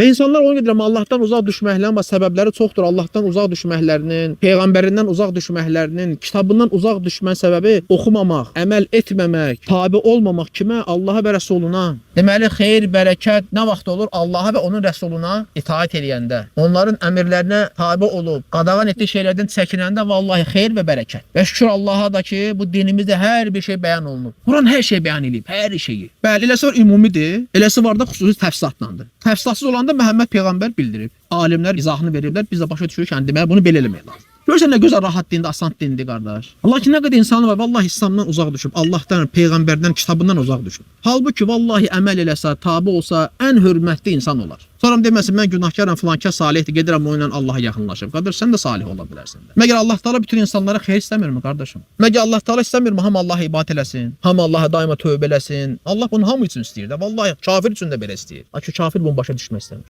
Və insanlar ona gedirəm Allahdan uzaq düşməklərin və səbəbləri çoxdur. Allahdan uzaq düşməklərinin, peyğəmbərindən uzaq düşməklərinin, kitabından uzaq düşmən səbəbi oxumamaq, əməl etməmək, tabe olmamaq kimə? Allaha və Rəsuluna. Deməli, xeyir, bərəkət nə vaxt olur? Allaha və onun Rəsuluna itaat eləyəndə, onların əmrlərinə tabe olub, qadağan etdiyi şeylərdən çəkinəndə vallahi xeyir və bərəkət. Və şükür Allaha da ki, bu dinimizdə hər bir şey bəyan olunub. Quran hər şey bəyan edib, hər şeyi. Bəli, eləsi var ümumidir, eləsi var da xüsusi təfsilatlandır. Təfsilatsız olanda Məhəmməd Peyğəmbər bildirib. Alimlər izahını veriblər, biz də başa düşürük ki, deməli bunu belə eləmək lazım. Görürsən nə gözəl rahat dindir, asan dindir qardaş. Allah ki, nə qədər insanı var, vallahi İslamdan uzaq düşüb, Allahdan, Peyğəmbərdən, kitabından uzaq düşüb. Halbuki vallahi əməl eləsə, tabe olsa, ən hörmətli insan olar. Sonra deməsin, mən günahkaram, filankar salihdir, gedirəm onunla Allaha yaxınlaşıb. Qardaş, sən də salih ola bilərsən. Məgər Allah Taala bütün insanlara xeyir istəmirmi, qardaşım? Məgər Allah Taala istəmirmi hamı Allaha ibadət eləsin, hamı Allaha daima tövbə eləsin? Allah bunu hamı üçün istəyir də. Vallahi kafir üçün də belə istəyir. Lakin kafir bunu başa düşmək istəmir.